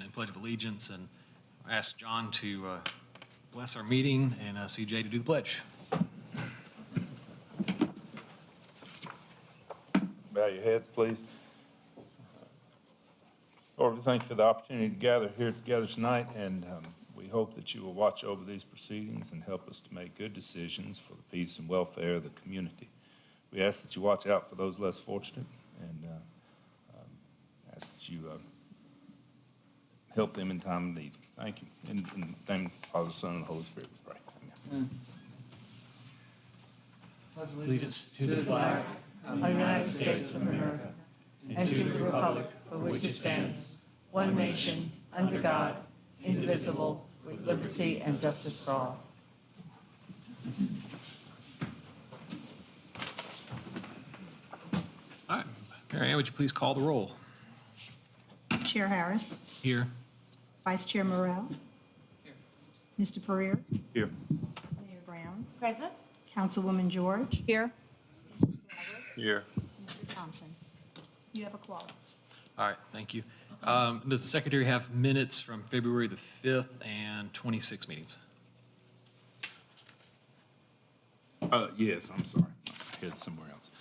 and Pledge of Allegiance, and ask John to bless our meeting and CJ to do the pledge. Bow your heads, please. Lord, we thank you for the opportunity to gather here together tonight, and we hope that you will watch over these proceedings and help us to make good decisions for the peace and welfare of the community. We ask that you watch out for those less fortunate, and ask that you help them in time of need. Thank you. In the name of the Father, Son, and the Holy Spirit, we pray. Amen. Allegiance to the flag of the United States of America, and to the republic for which it stands, one nation, under God, indivisible, with liberty and justice for all. All right. Mary Ann, would you please call the roll? Chair Harris. Here. Vice Chair Morrell. Here. Mr. Pereira. Here. Mayor Brown. Present. Councilwoman George. Here. Mr. Stradler. Here. Mr. Thompson. You have a quorum. All right, thank you. Does the secretary have minutes from February the 5th and 26 meetings? Yes, I'm sorry. My head's somewhere else.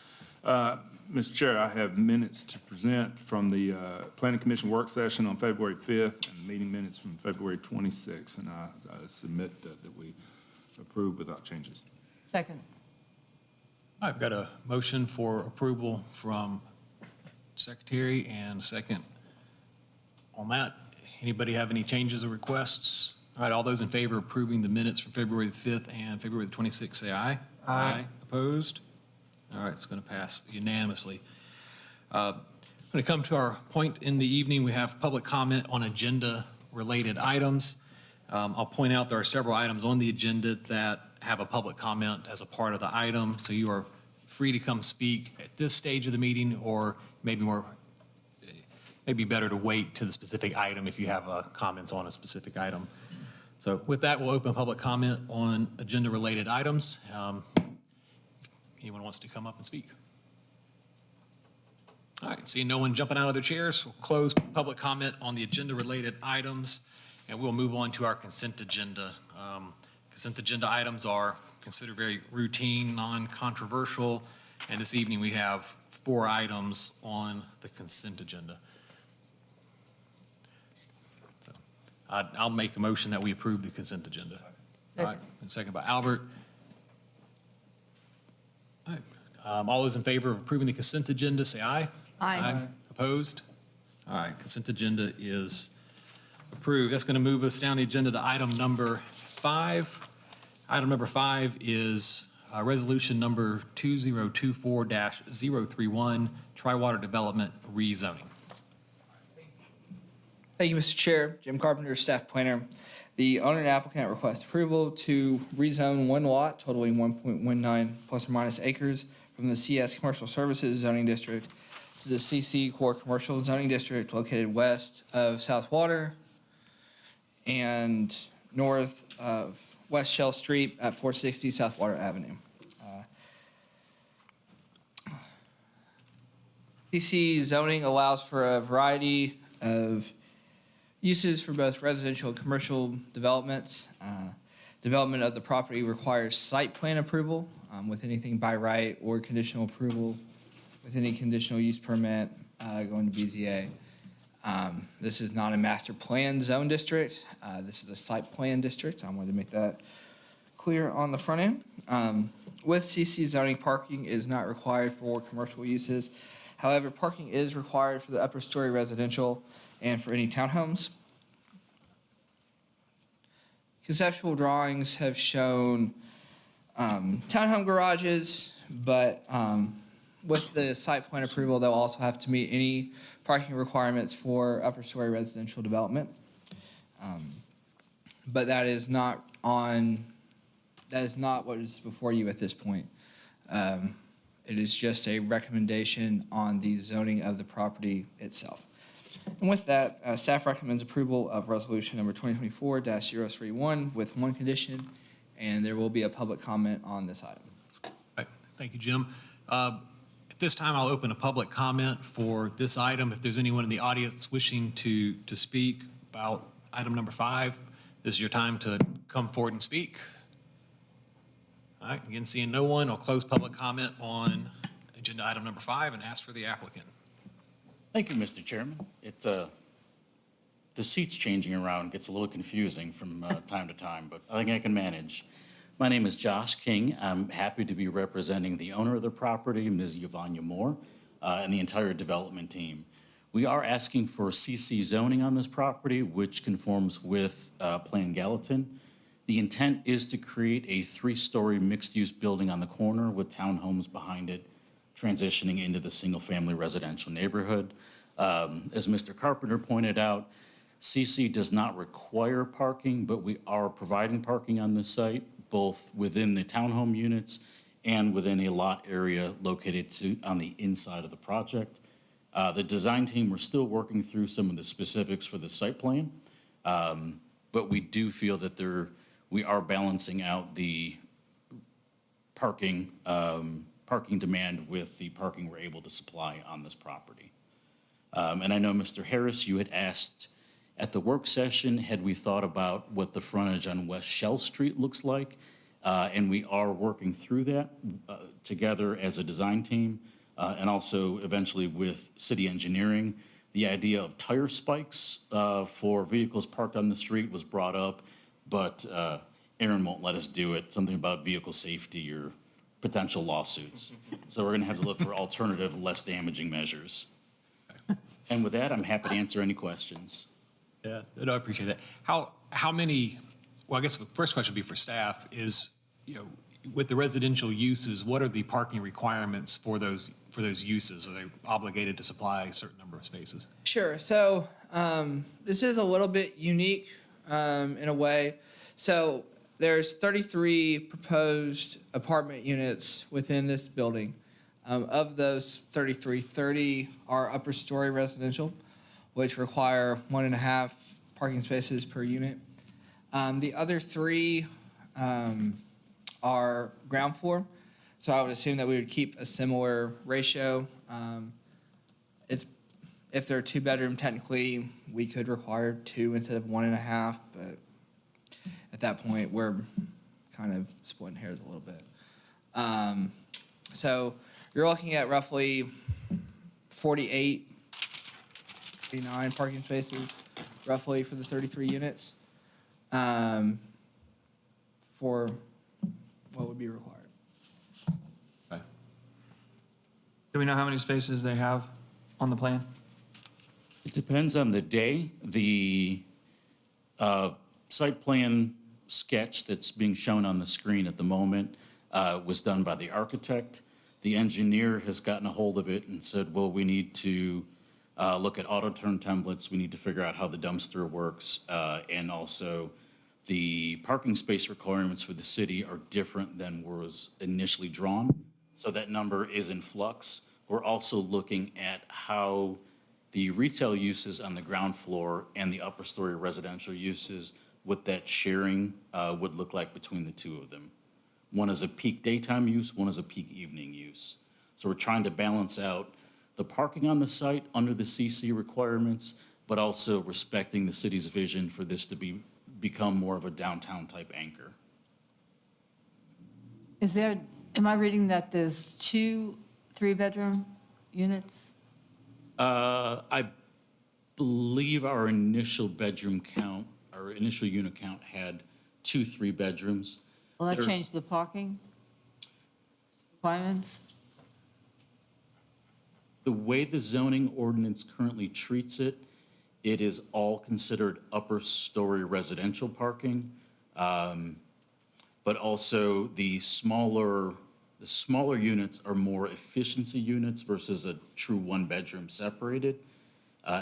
Mr. Chair, I have minutes to present from the Planning Commission work session on February 5th and meeting minutes from February 26th, and I submit that we approve without changes. Second. I've got a motion for approval from secretary and a second on that. Anybody have any changes or requests? All right, all those in favor of approving the minutes from February the 5th and February the 26th, say aye. Aye. Opposed? All right, it's going to pass unanimously. When it comes to our point in the evening, we have public comment on agenda-related items. I'll point out there are several items on the agenda that have a public comment as a part of the item, so you are free to come speak at this stage of the meeting, or maybe better to wait to the specific item if you have comments on a specific item. So with that, we'll open public comment on agenda-related items. Anyone wants to come up and speak? All right, seeing no one jumping out of their chairs, we'll close public comment on the agenda-related items, and we'll move on to our consent agenda. Consent agenda items are considered very routine, non-controversial, and this evening we have 4 items on the consent agenda. So I'll make a motion that we approve the consent agenda. Second. All right, and second by Albert. All right, all those in favor of approving the consent agenda, say aye. Aye. Opposed? All right, consent agenda is approved. That's going to move us down the agenda to item number 5. Item number 5 is resolution number 2024-031, Tri-Water Development rezoning. Thank you, Mr. Chair. Jim Carpenter, staff planner. The owner and applicant request approval to rezone one lot totaling 1.19 plus or minus acres from the CS Commercial Services zoning district to the CC Core Commercial zoning district located west of South Water and north of West Shell Street at 460 South Water Avenue. CC zoning allows for a variety of uses for both residential and commercial developments. Development of the property requires site plan approval with anything by right or conditional approval with any conditional use permit going to BZA. This is not a master plan zone district. This is a site plan district. I wanted to make that clear on the front end. With CC zoning, parking is not required for commercial uses. However, parking is required for the upper story residential and for any townhomes. Conceptual drawings have shown townhome garages, but with the site plan approval, they'll also have to meet any parking requirements for upper story residential development. But that is not what is before you at this point. It is just a recommendation on the zoning of the property itself. And with that, staff recommends approval of resolution number 2024-031 with one condition, and there will be a public comment on this item. All right, thank you, Jim. At this time, I'll open a public comment for this item. If there's anyone in the audience wishing to speak about item number 5. This is your time to come forward and speak. All right, again, seeing no one, I'll close public comment on agenda item number 5 and ask for the applicant. Thank you, Mr. Chairman. The seats changing around gets a little confusing from time to time, but I think I can manage. My name is Josh King. I'm happy to be representing the owner of the property, Ms. Yvonne Moore, and the entire development team. We are asking for CC zoning on this property, which conforms with Plan Gallatin. The intent is to create a 3-story mixed-use building on the corner with townhomes behind it, transitioning into the single-family residential neighborhood. As Mr. Carpenter pointed out, CC does not require parking, but we are providing parking on this site, both within the townhome units and within a lot area located on the inside of the project. The design team, we're still working through some of the specifics for the site plan, but we do feel that we are balancing out the parking demand with the parking we're able to supply on this property. And I know, Mr. Harris, you had asked at the work session, had we thought about what the frontage on West Shell Street looks like? And we are working through that together as a design team, and also eventually with city engineering. The idea of tire spikes for vehicles parked on the street was brought up, but Aaron won't let us do it, something about vehicle safety or potential lawsuits. So we're going to have to look for alternative, less damaging measures. And with that, I'm happy to answer any questions. Yeah, no, I appreciate that. How many, well, I guess the first question would be for staff is, with the residential uses, what are the parking requirements for those uses? Are they obligated to supply a certain number of spaces? Sure. So this is a little bit unique in a way. So there's 33 proposed apartment units within this building. Of those 33, 30 are upper story residential, which require 1.5 parking spaces per unit. The other 3 are ground floor. So I would assume that we would keep a similar ratio. If they're 2-bedroom, technically, we could require 2 instead of 1.5, but at that point, we're kind of splitting hairs a little bit. So you're looking at roughly 49 parking spaces, roughly, for the 33 units, for what would be required. Okay. Do we know how many spaces they have on the plan? It depends on the day. The site plan sketch that's being shown on the screen at the moment was done by the architect. The engineer has gotten a hold of it and said, well, we need to look at auto turn templates. We need to figure out how the dumpster works. And also the parking space requirements for the city are different than was initially drawn. So that number is in flux. We're also looking at how the retail uses on the ground floor and the upper story residential uses, what that sharing would look like between the two of them. One is a peak daytime use, one is a peak evening use. So we're trying to balance out the parking on the site under the CC requirements, but also respecting the city's vision for this to become more of a downtown type anchor. Am I reading that there's 2 3-bedroom units? I believe our initial bedroom count, our initial unit count had 2 3-bedrooms. Will that There- change the parking requirements? The way the zoning ordinance currently treats it, it is all considered upper story residential parking. But also the smaller units are more efficiency units versus a true 1-bedroom separated.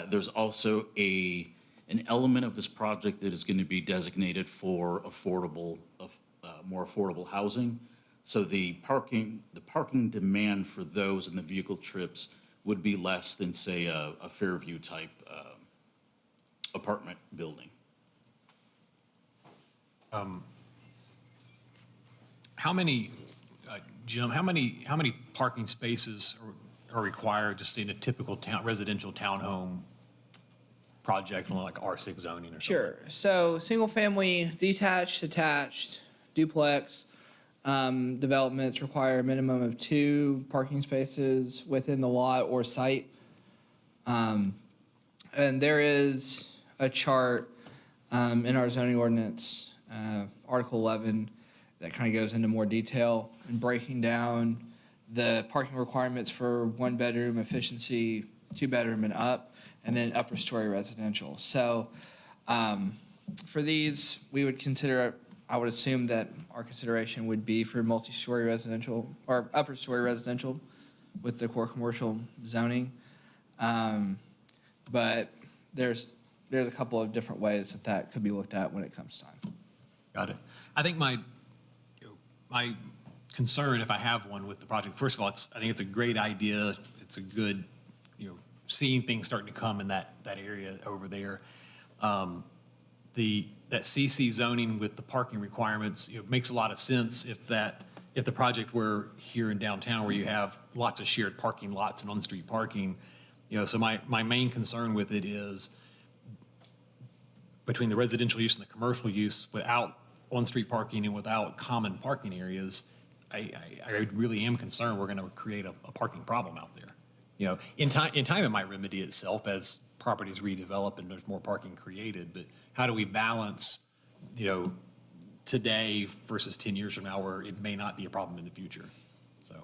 There's also an element of this project that is going to be designated for more affordable housing. So the parking demand for those and the vehicle trips would be less than, say, a Fairview type apartment building. How many, Jim, how many parking spaces are required just in a typical residential townhome project on like R6 zoning or something? Sure. So, single family, detached, attached, duplex developments require a minimum of 2 parking spaces within the lot or site. And there is a chart in our zoning ordinance, Article 11, that kind of goes into more detail and breaking down the parking requirements for 1-bedroom efficiency, 2-bedroom and up, and then upper story residential. So for these, we would consider, I would assume that our consideration would be for multi-story residential or upper story residential with the core commercial zoning. But there's a couple of different ways that could be looked at when it comes time. Got it. I think my concern, if I have one with the project, first of all, I think it's a great idea. It's a good, seeing things starting to come in that area over there. That CC zoning with the parking requirements, makes a lot of sense if the project were here in downtown where you have lots of shared parking lots and on-street parking. So my main concern with it is between the residential use and the commercial use, without on-street parking and without common parking areas, I really am concerned we're going to create a parking problem out there. In time it might remedy itself as properties redevelop and there's more parking created, but how do we balance, today versus 10 years from now where it may not be a problem in the future? So.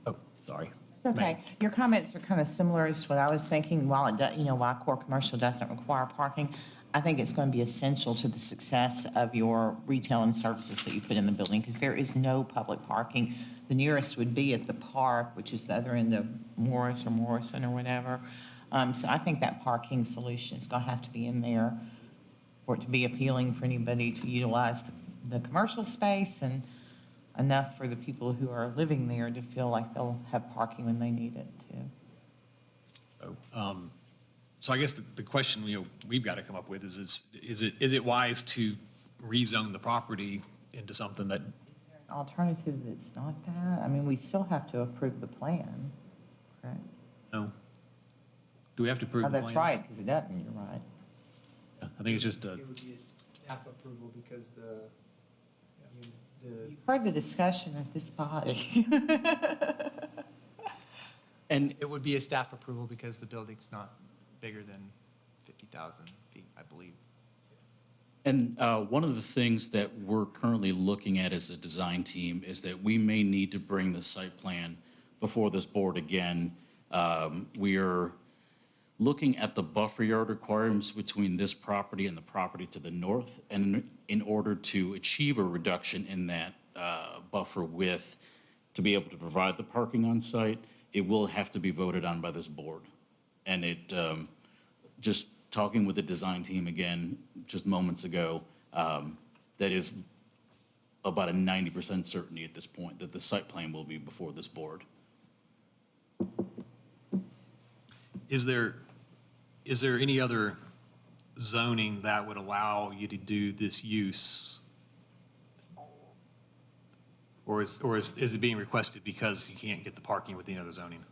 Oh, sorry. It's okay. Your comments are kind of similar as to what I was thinking. While it does, while core commercial doesn't require parking, I think it's going to be essential to the success of your retail and services that you put in the building, because there is no public parking. The nearest would be at the park, which is the other end of Morris or Morrison or whatever. So I think that parking solution is going to have to be in there for it to be appealing for anybody to utilize the commercial space, and enough for the people who are living there to feel like they'll have parking when they need it too. So I guess the question we've got to come up with is it wise to rezone the property into something that? An alternative that's not that? I mean, we still have to approve the plan, correct? No. Do we have to approve Oh, the that's plans? right, because it doesn't, you're right. I think it's just It would be a staff approval because the You've heard the discussion of this body. And it would be a staff approval because the building's not bigger than 50,000 feet, I believe. And one of the things that we're currently looking at as a design team is that we may need to bring the site plan before this board again. We are looking at the buffer yard requirements between this property and the property to the north. And in order to achieve a reduction in that buffer width, to be able to provide the parking on site, it will have to be voted on by this board. And it, just talking with the design team again, just moments ago, that is about a 90% certainty at this point that the site plan will be before this board. Is there any other zoning that would allow you to do this use? Or is it being requested because you can't get the parking with the other zoning?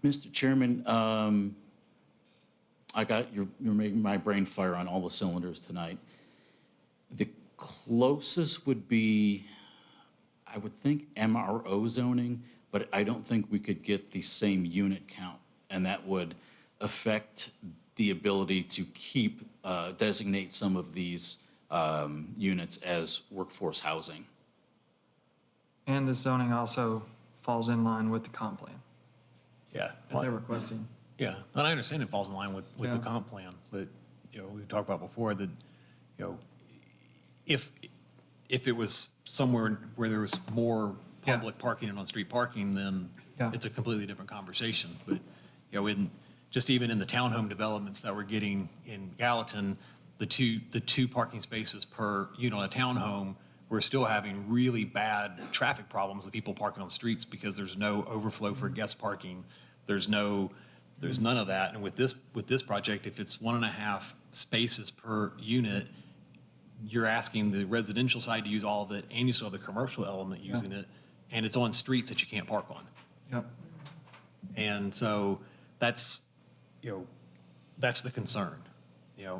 Mr. Chairman, I got you're making my brain fire on all the cylinders tonight. The closest would be, I would think, MRO zoning, but I don't think we could get the same unit count, and that would affect the ability to keep, designate some of these units as workforce housing. And the zoning also falls in line with the comp plan Yeah. that they're requesting. Yeah, and I understand it falls in line with the Yeah. comp plan, but, we talked about before that, if it was somewhere where there was more Yeah. public parking and on-street parking, then Yeah. it's a completely different conversation. But, just even in the townhome developments that we're getting in Gallatin, the two parking spaces per unit on a townhome, we're still having really bad traffic problems with people parking on streets because there's no overflow for guest parking. There's none of that. And with this project, if it's 1.5 spaces per unit, you're asking the residential side to use all of it, and you still have the commercial element using it, and it's on streets that you can't park on. Yep. And so that's, that's the concern.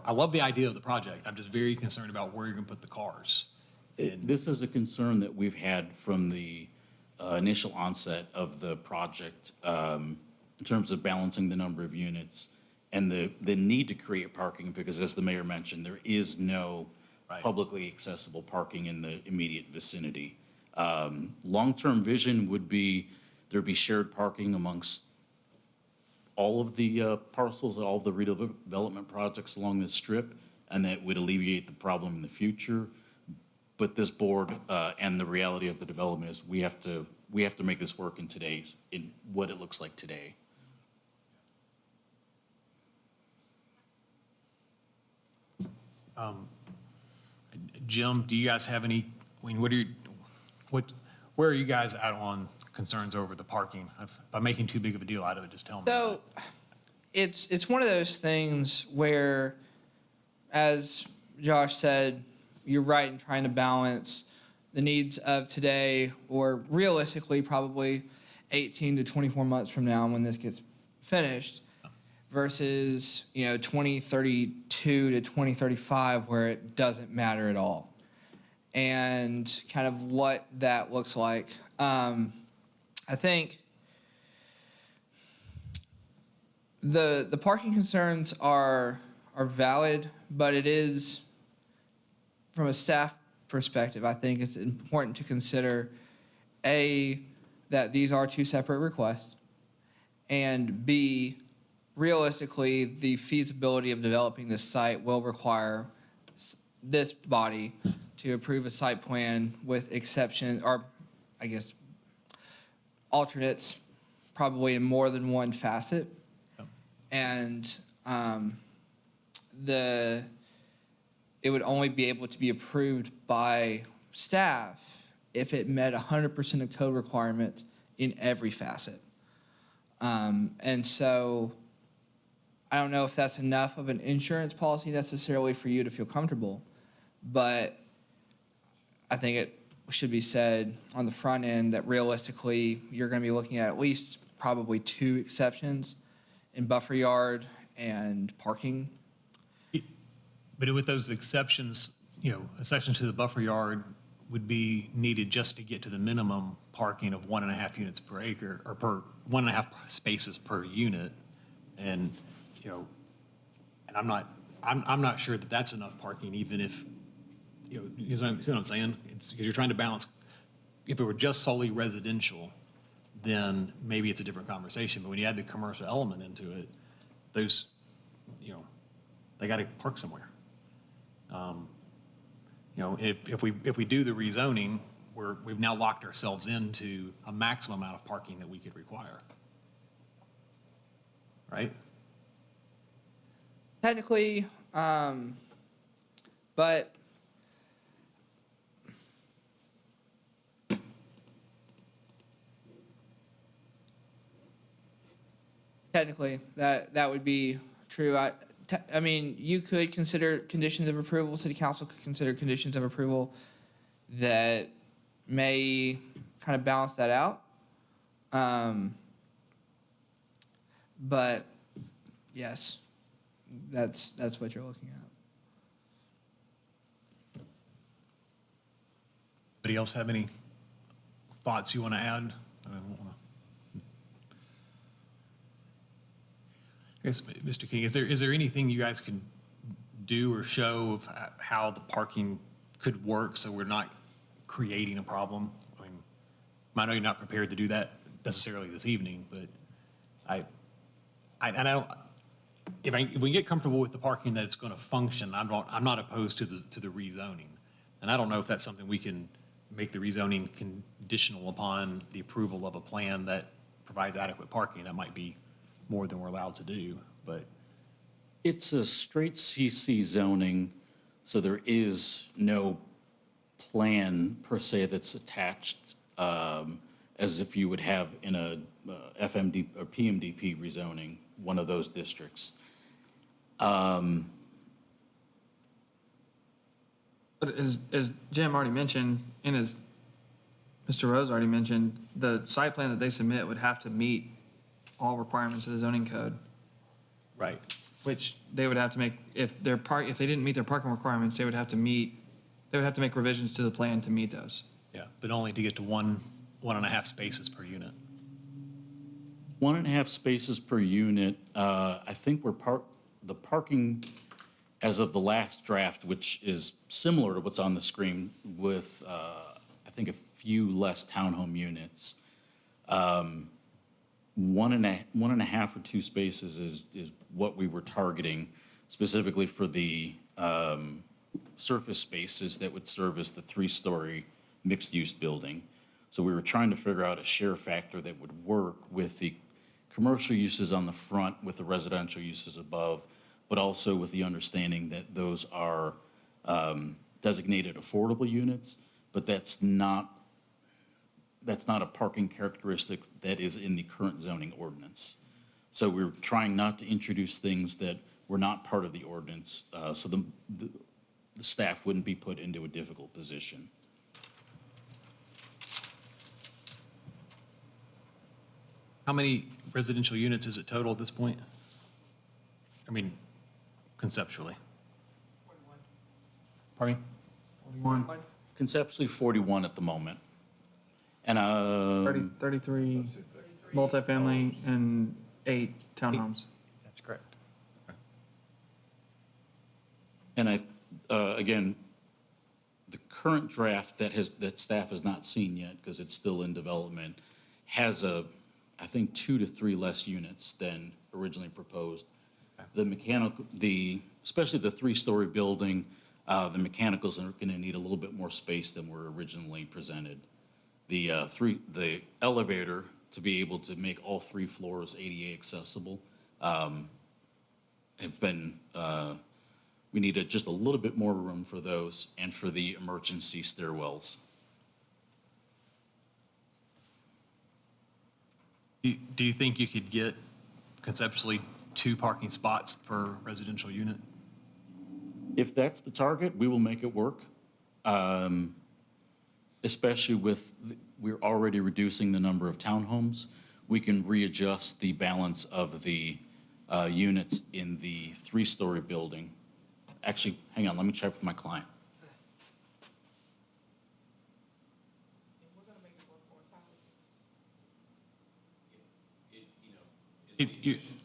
I love the idea of the project. I'm just very concerned about where you're going to put the cars. This is a concern that we've had from the initial onset of the project in terms of balancing the number of units and the need to create parking, because as the mayor mentioned, there is no Right. publicly accessible parking in the immediate vicinity. Long-term vision would be there'd be shared parking amongst all of the parcels, all of the redevelopment projects along this strip, and that would alleviate the problem in the future. But this board and the reality of the development is we have to make this work in what it looks like today. Jim, do you guys have any, where are you guys at on concerns over the parking? If I'm making too big of a deal out of it, just tell me. So it's one of those things where, as Josh said, you're right in trying to balance the needs of today, or realistically probably 18 to 24 months from now when this gets finished, versus 2032 to 2035 where it doesn't matter at all, and kind of what that looks like. I think the parking concerns are valid, but it is, from a staff perspective, I think it's important to consider, A, that these are two separate requests, and B, realistically, the feasibility of developing this site will require this body to approve a site plan with exception, or I guess alternates, probably in more than one facet. And it would only be able to be approved by staff if it met 100% of code requirements in every facet. And so I don't know if that's enough of an insurance policy necessarily for you to feel comfortable, but I think it should be said on the front end that realistically, you're going to be looking at least probably 2 exceptions in buffer yard and parking. But with those exceptions, a section to the buffer yard would be needed just to get to the minimum parking of 1.5 units per acre, or per 1.5 spaces per unit. And, and I'm not sure that that's enough parking, even if, you see what I'm saying? It's because you're trying to balance. If it were just solely residential, then maybe it's a different conversation. But when you add the commercial element into it, those, they got to park somewhere. If we do the rezoning, we've now locked ourselves into a maximum amount of parking that we could require. Right? Technically, but technically that would be true. I mean, you could consider conditions of approval, city council could consider conditions of approval that may kind of balance that out. But yes, that's what you're looking at. Anybody else have any thoughts you want to add? I don't wanna- I guess, Mr. King, is there anything you guys can do or show of how the parking could work so we're not creating a problem? I know you're not prepared to do that necessarily this evening, but I don't. If we get comfortable with the parking that it's going to function, I'm not opposed to the rezoning, and I don't know if that's something we can make the rezoning conditional upon the approval of a plan that provides adequate parking. That might be more than we're allowed to do, but It's a straight CC zoning, so there is no plan per se that's attached, as if you would have in a FMD or PMDP rezoning, one of those districts. But as Jim already mentioned in his Mr. Rose already mentioned, the site plan that they submit would have to meet all requirements of the zoning code, Right. which they would have to make, if they didn't meet their parking requirements, they would have to make revisions to the plan to meet those. Yeah, but only to get to 1.5 spaces per unit. 1.5 spaces per unit. I think the parking as of the last draft, which is similar to what's on the screen with, I think, a few less townhome units. 1.5 or 2 spaces is what we were targeting specifically for the surface spaces that would service the 3-story mixed-use building. So we were trying to figure out a share factor that would work with the commercial uses on the front, with the residential uses above, but also with the understanding that those are designated affordable units, but that's not a parking characteristic that is in the current zoning ordinance. So we're trying not to introduce things that were not part of the ordinance, so the staff wouldn't be put into a difficult position. How many residential units is it total at this point? I mean, conceptually. Pardon me? 41, Conceptually, 41 at the moment. And 33 multifamily and 8 townhomes. That's correct. And again, the current draft that staff has not seen yet, because it's still in development, has I think 2 to 3 less units than originally proposed. Especially the 3-story building, the mechanicals are gonna need a little bit more space than were originally presented. The elevator, to be able to make all 3 floors ADA accessible, we needed just a little bit more room for those and for the emergency stairwells. Do you think you could get conceptually 2 parking spots per residential unit? If that's the target, we will make it work. Especially we're already reducing the number of townhomes. We can readjust the balance of the units in the 3-story building. Actually, hang on, let me check with my client.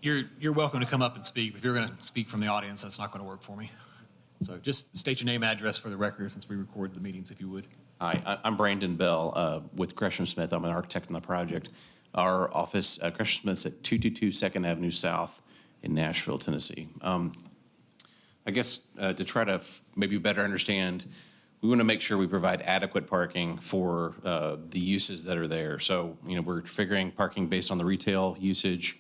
You're welcome to come up and speak. If you're going to speak from the audience, that's not going to work for me. So just state your name, address for the record, since we record the meetings, if you would. Hi, I'm Brandon Bell with Gresham Smith. I'm an architect on the project. Our office, Gresham Smith's at 222 2nd Avenue South in Nashville, Tennessee. I guess to try to maybe better understand, we want to make sure we provide adequate parking for the uses that are there. So, we're figuring parking based on the retail usage.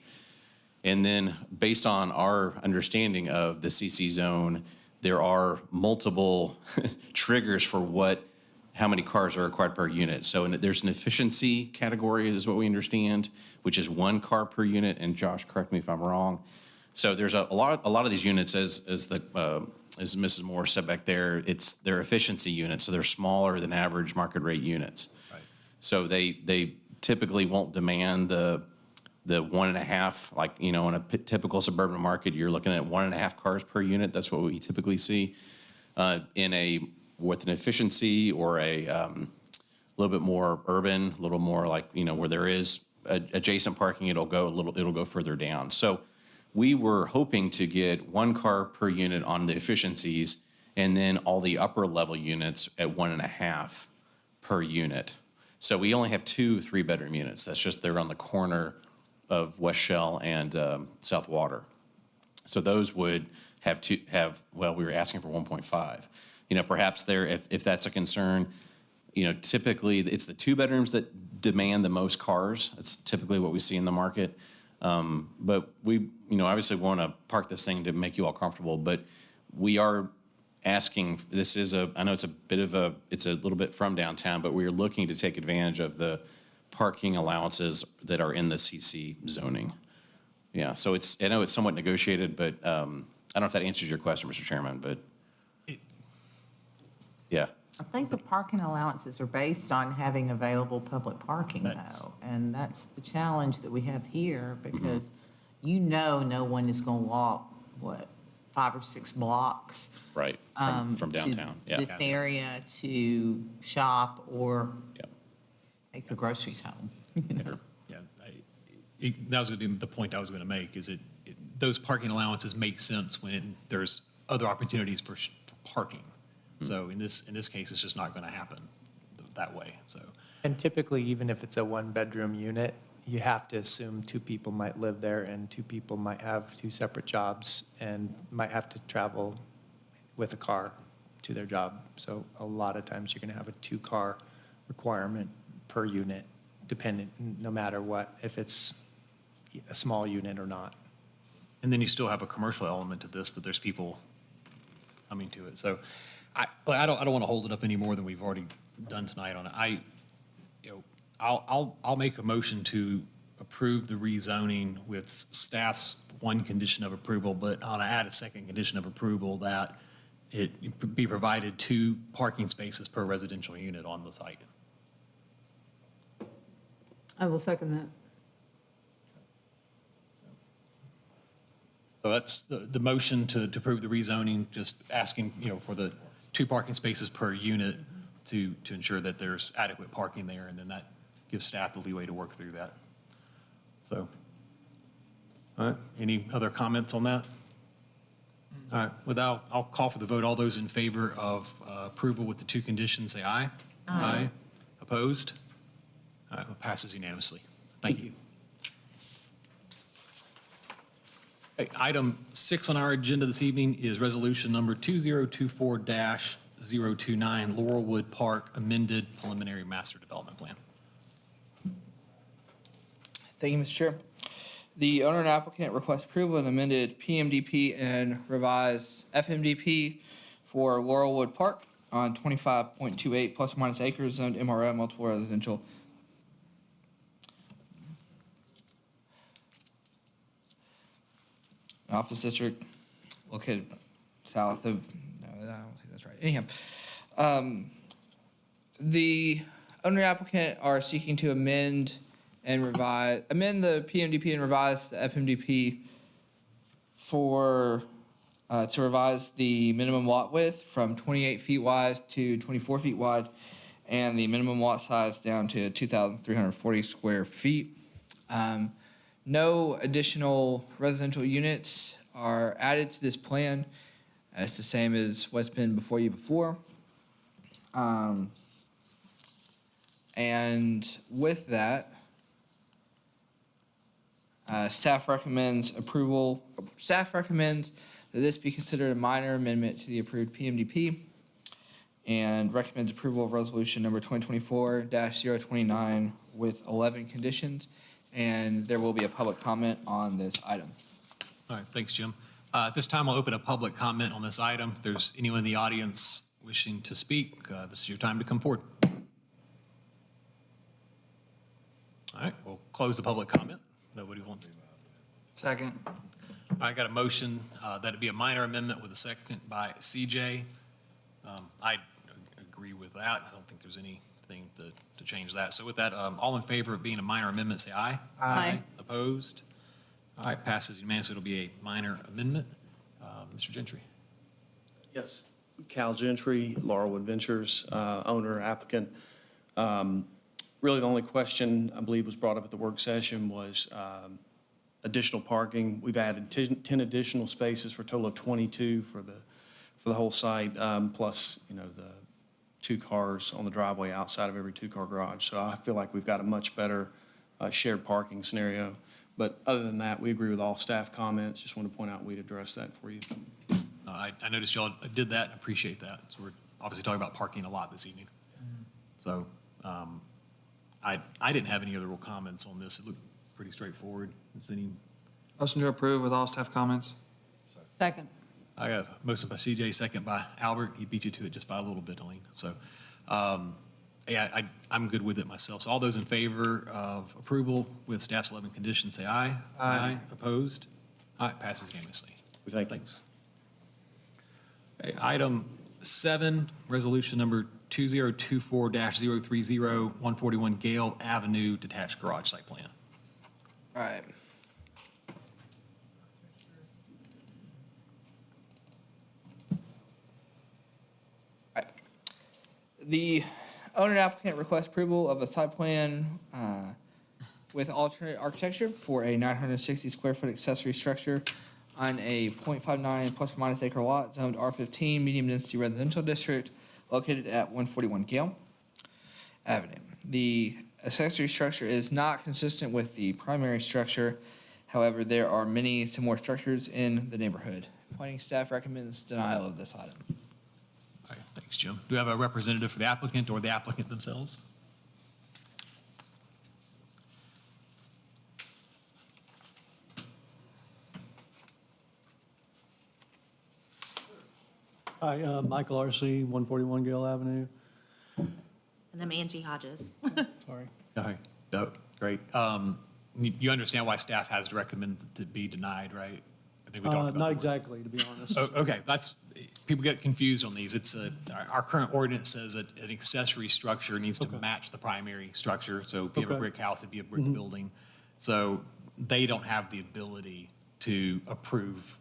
And then based on our understanding of the CC zone, there are multiple triggers for how many cars are required per unit. So there's an efficiency category, is what we understand, which is 1 car per unit. And Josh, correct me if I'm wrong. So there's a lot of these units, as Mrs. Moore said back there, they're efficiency units, so they're smaller than average market rate units. Right. So they typically won't demand the 1.5, like, in a typical suburban market, you're looking at 1.5 cars per unit. That's what we typically see. With an efficiency or a little bit more urban, a little more like, where there is adjacent parking, it'll go further down. So we were hoping to get 1 car per unit on the efficiencies, and then all the upper level units at 1.5 per unit. So we only have 2 3-bedroom units. That's just, they're on the corner of West Shell and South Water. So those would we were asking for 1.5. Perhaps if that's a concern, typically it's the 2 bedrooms that demand the most cars. That's typically what we see in the market. But we, obviously want to park this thing to make you all comfortable, but we are asking, I know it's a little bit from downtown, but we are looking to take advantage of the parking allowances that are in the CC zoning. Yeah, so I know it's somewhat negotiated, but I don't know if that answers your question, Mr. Chairman, but yeah. I think the parking allowances are based on having available public parking That's- though. And that's the challenge that we have here because no one is going to walk, 5 or 6 blocks. Right, from to downtown, yeah. This area to shop or Yeah. take the groceries home. you know? Yeah, that was going to be the point I was going to make, is those parking allowances make sense when there's other opportunities for parking. So in this case, it's just not going to happen that way, so. And typically, even if it's a one-bedroom unit, you have to assume 2 people might live there and 2 people might have 2 separate jobs and might have to travel with a car to their job. So a lot of times you're going to have a 2-car requirement per unit, dependent, no matter what, if it's a small unit or not. And then you still have a commercial element to this, that there's people coming to it. So I don't want to hold it up any more than we've already done tonight on it. I'll make a motion to approve the rezoning with staff's one condition of approval, but I'll add a second condition of approval that it be provided 2 parking spaces per residential unit on the site. I will second that. So that's the motion to approve the rezoning, just asking, for the 2 parking spaces per unit to ensure that there's adequate parking there, and then that gives staff the leeway to work through that. So, all right, any other comments on that? All right, I'll call for the vote. All those in favor of approval with the 2 conditions, say aye. Aye. Opposed? All right, it passes unanimously. Thank you. Okay, item 6 on our agenda this evening is resolution number 2024-029, Laurelwood Park amended preliminary master development plan. Thank you, Mr. Chair. The owner and applicant request approval of an amended PMDP and revised FMDP for Laurelwood Park on 25.28 plus or minus acres zoned MRO multiple residential. Office district located south of, no, I don't think that's right. Anyhow, the owner applicant are seeking to amend the PMDP and revise the FMDP for, to revise the minimum lot width from 28 feet wide to 24 feet wide, and the minimum lot size down to 2,340 square feet. No additional residential units are added to this plan. It's the same as what's been before you before. And with that, staff recommends approval. Staff recommends that this be considered a minor amendment to the approved PMDP and recommends approval of resolution number 2024-029 with 11 conditions. And there will be a public comment on this item. All right, thanks, Jim. At this time, I'll open a public comment on this item. If there's anyone in the audience wishing to speak, this is your time to come forward. All right, we'll close the public comment. Nobody wants. Second. I got a motion that it be a minor amendment with a second by CJ. I agree with that. I don't think there's anything to change that. So with that, all in favor of being a minor amendment, say aye. Aye. Opposed? All right, passes unanimously. It'll be a minor amendment. Mr. Gentry. Yes, Cal Gentry, Laurelwood Ventures, owner, applicant. Really, the only question I believe was brought up at the work session was additional parking. We've added 10 additional spaces for a total of 22 for the whole site, plus, the 2 cars on the driveway outside of every 2-car garage. So I feel like we've got a much better shared parking scenario. But other than that, we agree with all staff comments. Just want to point out we'd address that for you. I noticed y'all did that. I appreciate that. So we're obviously talking about parking a lot this evening. So I didn't have any other real comments on this. It looked pretty straightforward. Is any? Motion to approve with all staff comments. Second. I got a motion by CJ, second by Albert. He beat you to it just by a little bit, Helene. So, yeah, I'm good with it myself. So all those in favor of approval with staff's 11 conditions, say aye. Aye. Opposed? All right, passes unanimously. We thank you. Thanks. Okay, item 7, resolution number 2024-030, 141 Gale Avenue detached garage site plan. All right. All right. The owner and applicant request approval of a site plan with alternate architecture for a 960 square foot accessory structure on a .59 plus or minus acre lot zoned R15 medium density residential district located at 141 Gale Avenue. The accessory structure is not consistent with the primary structure. However, there are many similar structures in the neighborhood. Planning staff recommends denial of this item. All right, thanks, Jim. Do we have a representative for the applicant or the applicant themselves? Hi, Michael R.C., 141 Gale Avenue. And I'm Angie Hodges. Sorry. All right, no, great. You understand why staff has to recommend to be denied, right? I think we talked about Not the words. exactly, to be honest. Oh, okay, people get confused on these. Our current ordinance says that an accessory structure needs to Okay. match the primary structure. So if you have a Okay. brick house, it'd be a brick building. So they don't have the ability to approve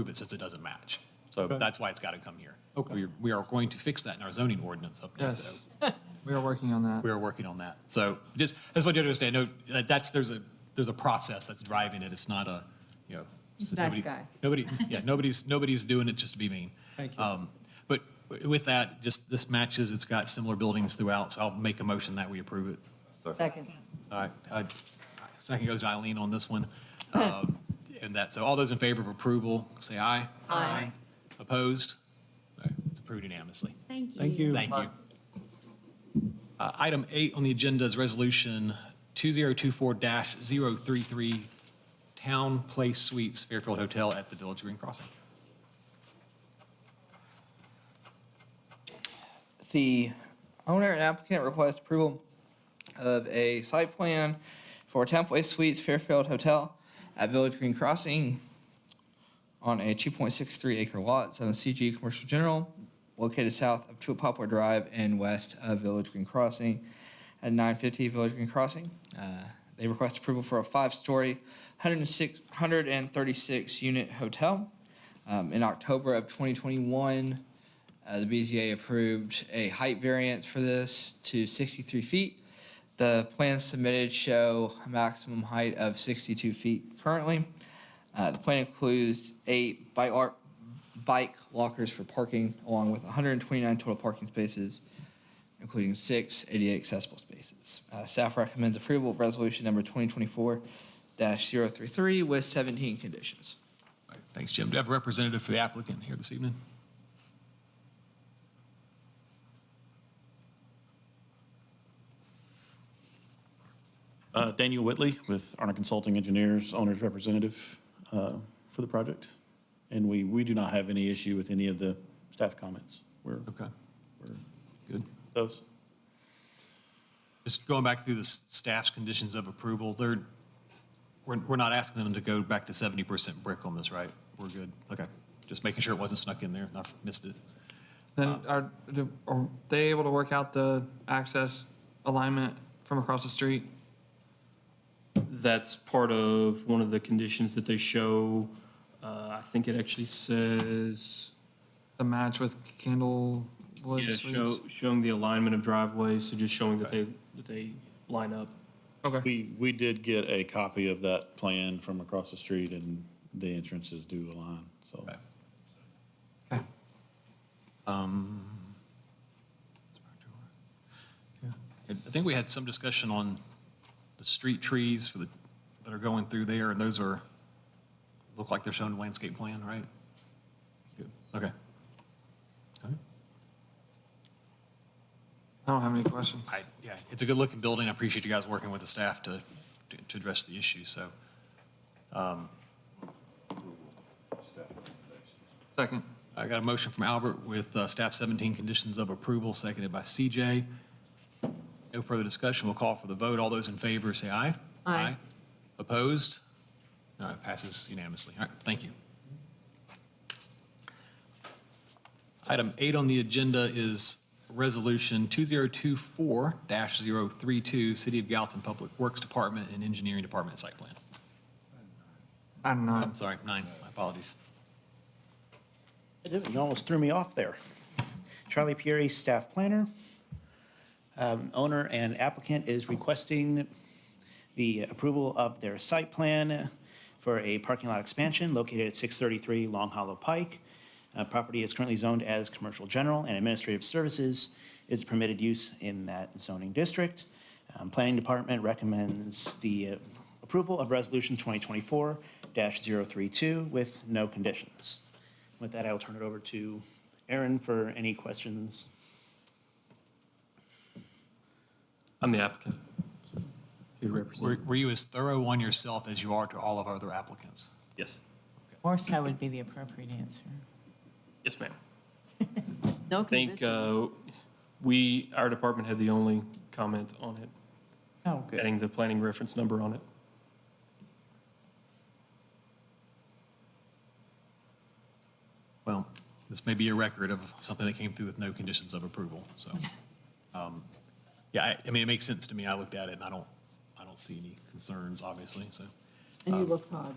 it since it doesn't match. So Okay. that's why it's got to come here. Okay. We are going to fix that in our zoning ordinance update, though. Yes. We are working on that. We are working on that. So that's what you understand. No, there's a process that's driving it. It's not a, Nice nobody- guy. Nobody's doing it just to be mean. Thank you. But with that, just this matches, it's got similar buildings throughout, so I'll make a motion that we approve it. Second. All right, second goes to Eileen on this one. So all those in favor of approval, say aye. Aye. Opposed? All right, it's approved unanimously. Thank you. Thank you. Thank you. Item 8 on the agenda is Resolution 2024-033, Town Place Suites, Fairfield Hotel at the Village Green Crossing. The owner and applicant request approval of a site plan for Town Place Suites Fairfield Hotel at Village Green Crossing on a 2.63 acre lot, zone CG Commercial General, located south of Tulip Poplar Drive and west of Village Green Crossing at 950 Village Green Crossing. They request approval for a 5-story, 136-unit hotel. In October of 2021, the BZA approved a height variance for this to 63 feet. The plans submitted show a maximum height of 62 feet currently. The plan includes 8 bike lockers for parking, along with 129 total parking spaces, including 6 ADA accessible spaces. Staff recommends approval of resolution number 2024-033 with 17 conditions. All right, thanks, Jim. Do you have a representative for the applicant here this evening? Daniel Whitley with Arna Consulting Engineers, owner's representative for the project. And we do not have any issue with any of the staff comments. We're Okay, good. those. Just going back through the staff's conditions of approval, we're not asking them to go back to 70% brick on this, right? We're good, okay. Just making sure it wasn't snuck in there, I missed it. Then are they able to work out the access alignment from across the street? That's part of one of the conditions that they show. I think it actually says, The match with Candlewood yeah, Suites? showing the alignment of driveways, so just showing that they line up. Okay. We did get a copy of that plan from across the street, and the entrances do align, so. Okay. Yeah. I think we had some discussion on the street trees that are going through there, and those look like they're shown in the landscape plan, right? Good, okay. All right. I don't have any questions. Yeah, it's a good-looking building. I appreciate you guys working with the staff to address the issue, so. Second. I got a motion from Albert with staff 17 conditions of approval, seconded by CJ. No further discussion. We'll call for the vote. All those in favor say aye. Aye. Opposed? All right, passes unanimously. All right, thank you. Item 8 on the agenda is Resolution 2024-032, City of Gallatin Public Works Department and Engineering Department Site Plan. I'm not. I'm sorry, 9, my apologies. You almost threw me off there. Charlie Pieri, staff planner. Owner and applicant is requesting the approval of their site plan for a parking lot expansion located at 633 Long Hollow Pike. Property is currently zoned as commercial general, and administrative services is permitted use in that zoning district. Planning Department recommends the approval of Resolution 2024-032 with no conditions. With that, I will turn it over to Aaron for any questions. I'm the applicant. Here to represent. Were you as thorough on yourself as you are to all of our other applicants? Yes. Or so would be the appropriate answer. Yes, ma'am. No I think conditions. our department had the only comment on it, Oh, good. adding the planning reference number on it. Well, this may be a record of something that came through with no conditions of approval, so. Yeah, I mean, it makes sense to me. I looked at it and I don't see any concerns, obviously, so. And you looked hard.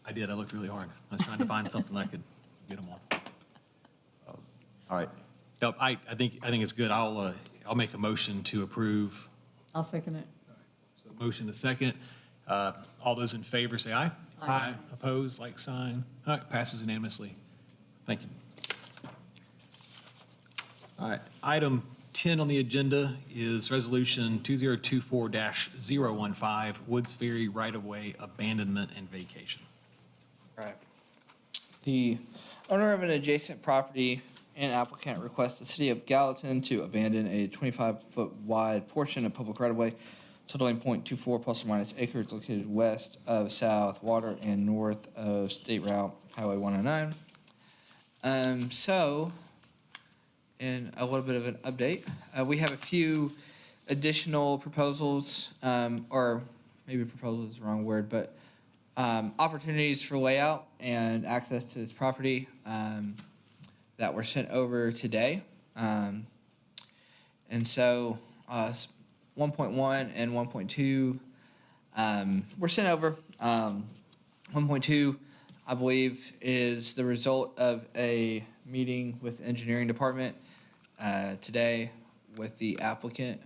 I did, I looked really hard. I was trying to find something I could get them on. All right. No, I think it's good. I'll make a motion to approve. I'll second it. So motion to second. All those in favor say aye. Aye. Opposed, like sign. All right, passes unanimously. Thank you. All right, item 10 on the agenda is Resolution 2024-015, Woods Ferry right-of-way abandonment and vacation. Right. The owner of an adjacent property and applicant requests the city of Gallatin to abandon a 25-foot wide portion of public right-of-way totaling .24 plus or minus acres located west of South Water and north of State Route Highway 109. In a little bit of an update, we have a few additional proposals, or maybe proposal is the wrong word, but opportunities for layout and access to this property that were sent over today. And so 1.1 and 1.2 were sent over. 1.2, I believe, is the result of a meeting with the engineering department today with the applicant,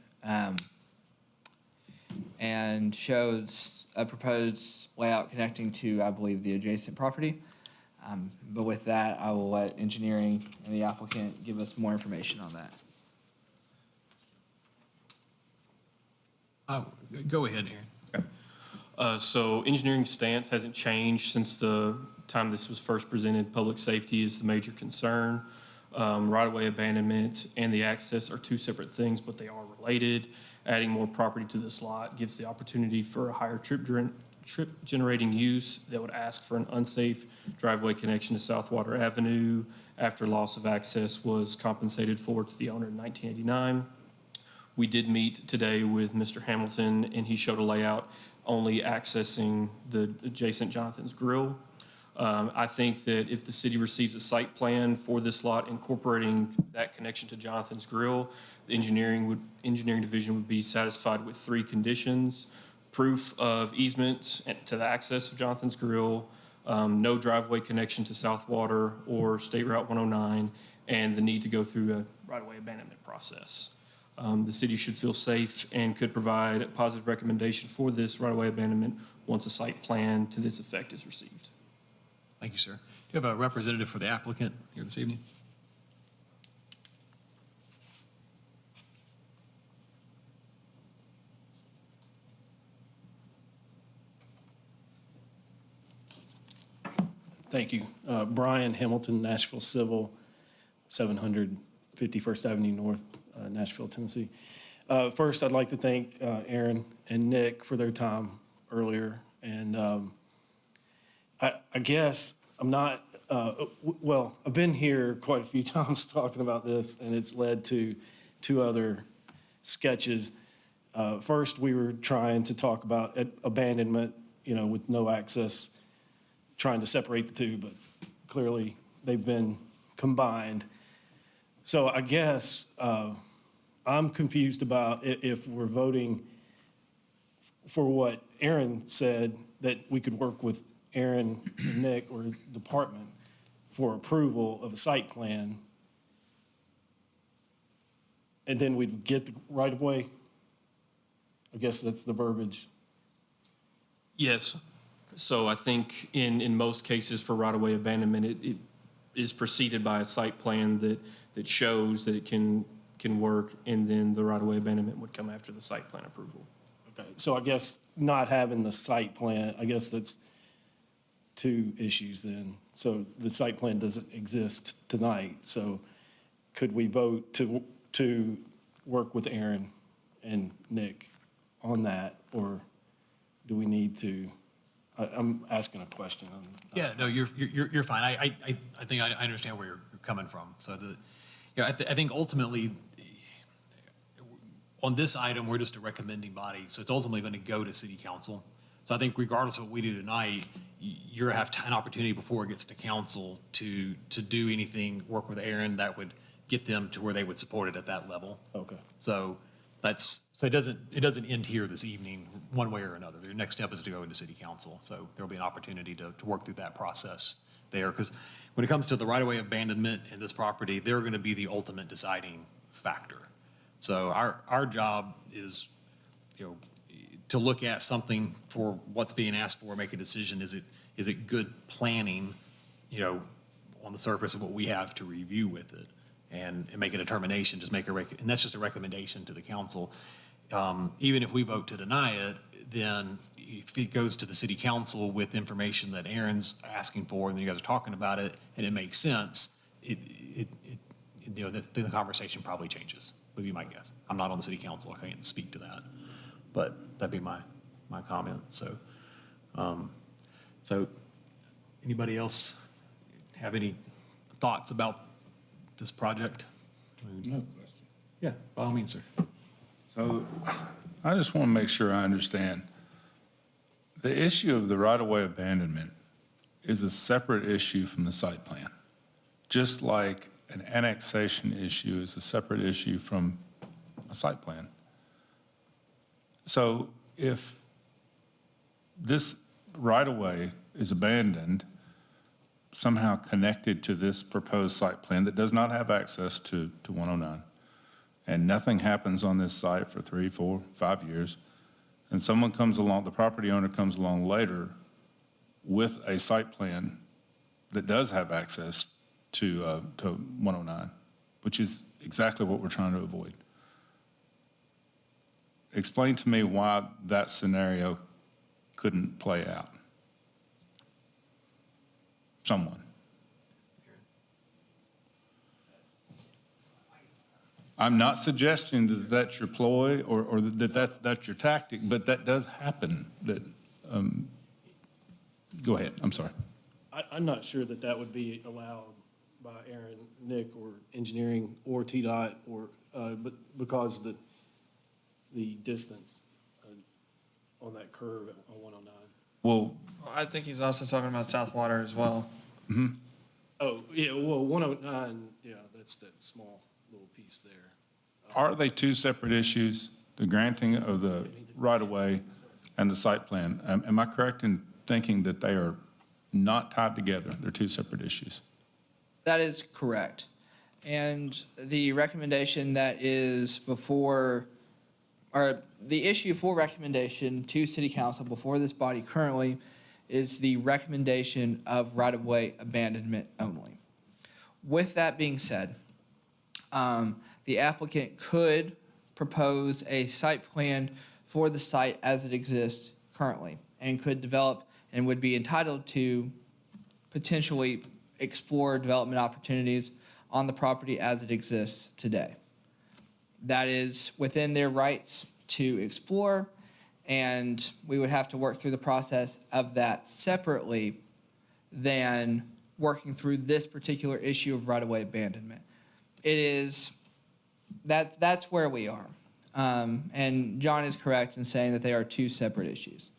and shows a proposed layout connecting to, I believe, the adjacent property. But with that, I will let engineering and the applicant give us more information on that. Go ahead, Aaron. So engineering stance hasn't changed since the time this was first presented. Public safety is the major concern. Right-of-way abandonment and the access are two separate things, but they are related. Adding more property to this lot gives the opportunity for a higher trip-generating use that would ask for an unsafe driveway connection to South Water Avenue after loss of access was compensated for to the owner in 1989. We did meet today with Mr. Hamilton, and he showed a layout only accessing the adjacent Jonathan's Grill. I think that if the city receives a site plan for this lot incorporating that connection to Jonathan's Grill, the engineering division would be satisfied with 3 conditions: proof of easement to the access of Jonathan's Grill, no driveway connection to South Water or State Route 109, and the need to go through a right-of-way abandonment process. The city should feel safe and could provide a positive recommendation for this right-of-way abandonment once a site plan to this effect is received. Thank you, sir. Do you have a representative for the applicant here this evening? Thank you. Brian Hamilton, Nashville Civil, 700 51st Avenue North, Nashville, Tennessee. First, I'd like to thank Aaron and Nick for their time earlier. And I guess I'm not, well, I've been here quite a few times talking about this, and it's led to 2 other sketches. First, we were trying to talk about abandonment, with no access, trying to separate the 2, but clearly they've been combined. So I guess I'm confused about if we're voting for what Aaron said, that we could work with Aaron and Nick or department for approval of a site plan. And then we'd get the right of way. I guess that's the verbiage. Yes. So I think in most cases for right-of-way abandonment, it is preceded by a site plan that shows that it can work, and then the right-of-way abandonment would come after the site plan approval. Okay, so I guess not having the site plan, I guess that's two issues then. So the site plan doesn't exist tonight, so could we vote to work with Aaron and Nick on that, or do we need to? I'm asking a question. Yeah, no, you're fine. I think I understand where you're coming from. So I think ultimately, on this item, we're just a recommending body, so it's ultimately going to go to city council. So I think regardless of what we do tonight, you're gonna have an opportunity before it gets to council to do anything, work with Aaron that would get them to where they would support it at that level. Okay. So it doesn't end here this evening, one way or another. Your next step is to go into city council. So there'll be an opportunity to work through that process there. Because when it comes to the right-of-way abandonment in this property, they're going to be the ultimate deciding factor. So our job is, to look at something for what's being asked for, make a decision. Is it good planning, on the surface of what we have to review with it? And make a determination, and that's just a recommendation to the council. Even if we vote to deny it, then if it goes to the city council with information that Aaron's asking for, and then you guys are talking about it, and it makes sense, the conversation probably changes, would be my guess. I'm not on the city council, I can't speak to that, but that'd be my comment. So anybody else have any thoughts about this project? No question. Yeah, by all means, sir. So I just want to make sure I understand. The issue of the right-of-way abandonment is a separate issue from the site plan, just like an annexation issue is a separate issue from a site plan. So if this right-of-way is abandoned, somehow connected to this proposed site plan that does not have access to 109, and nothing happens on this site for 3, 4, 5 years, and someone comes along, the property owner comes along later with a site plan that does have access to 109, which is exactly what we're trying to avoid. Explain to me why that scenario couldn't play out. Someone. I'm not suggesting that that's your ploy or that that's your tactic, but that does happen. Go ahead, I'm sorry. I'm not sure that would be allowed by Aaron, Nick, or engineering, or TDOT, but because the distance on that curve on 109. Well, I think he's also talking about South Water as well. Oh, yeah, well, 109, yeah, that's that small little piece there. are they two separate issues, the granting of the right-of-way and the site plan? Am I correct in thinking that they are not tied together? They're two separate issues? That is correct. And the recommendation that is before, or the issue for recommendation to City Council before this body currently is the recommendation of right-of-way abandonment only. With that being said, the applicant could propose a site plan for the site as it exists currently and could develop and would be entitled to potentially explore development opportunities on the property as it exists today. That is within their rights to explore, and we would have to work through the process of that separately than working through this particular issue of right-of-way abandonment. It is, that's where we are. And John is correct in saying that they are two separate issues.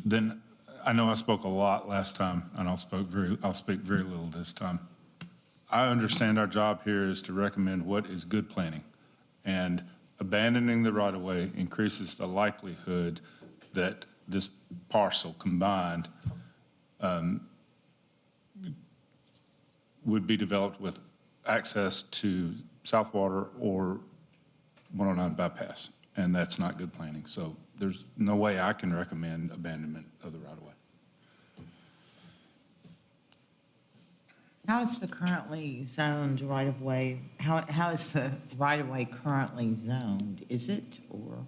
Then, I know I spoke a lot last time, and I'll speak very little this time. I understand our job here is to recommend what is good planning. And abandoning the right-of-way increases the likelihood that this parcel combined would be developed with access to South Water or 109 bypass. And that's not good planning. So there's no way I can recommend abandonment of the right-of-way. How is the currently zoned right-of-way, how is the right-of-way currently zoned? Is it, or?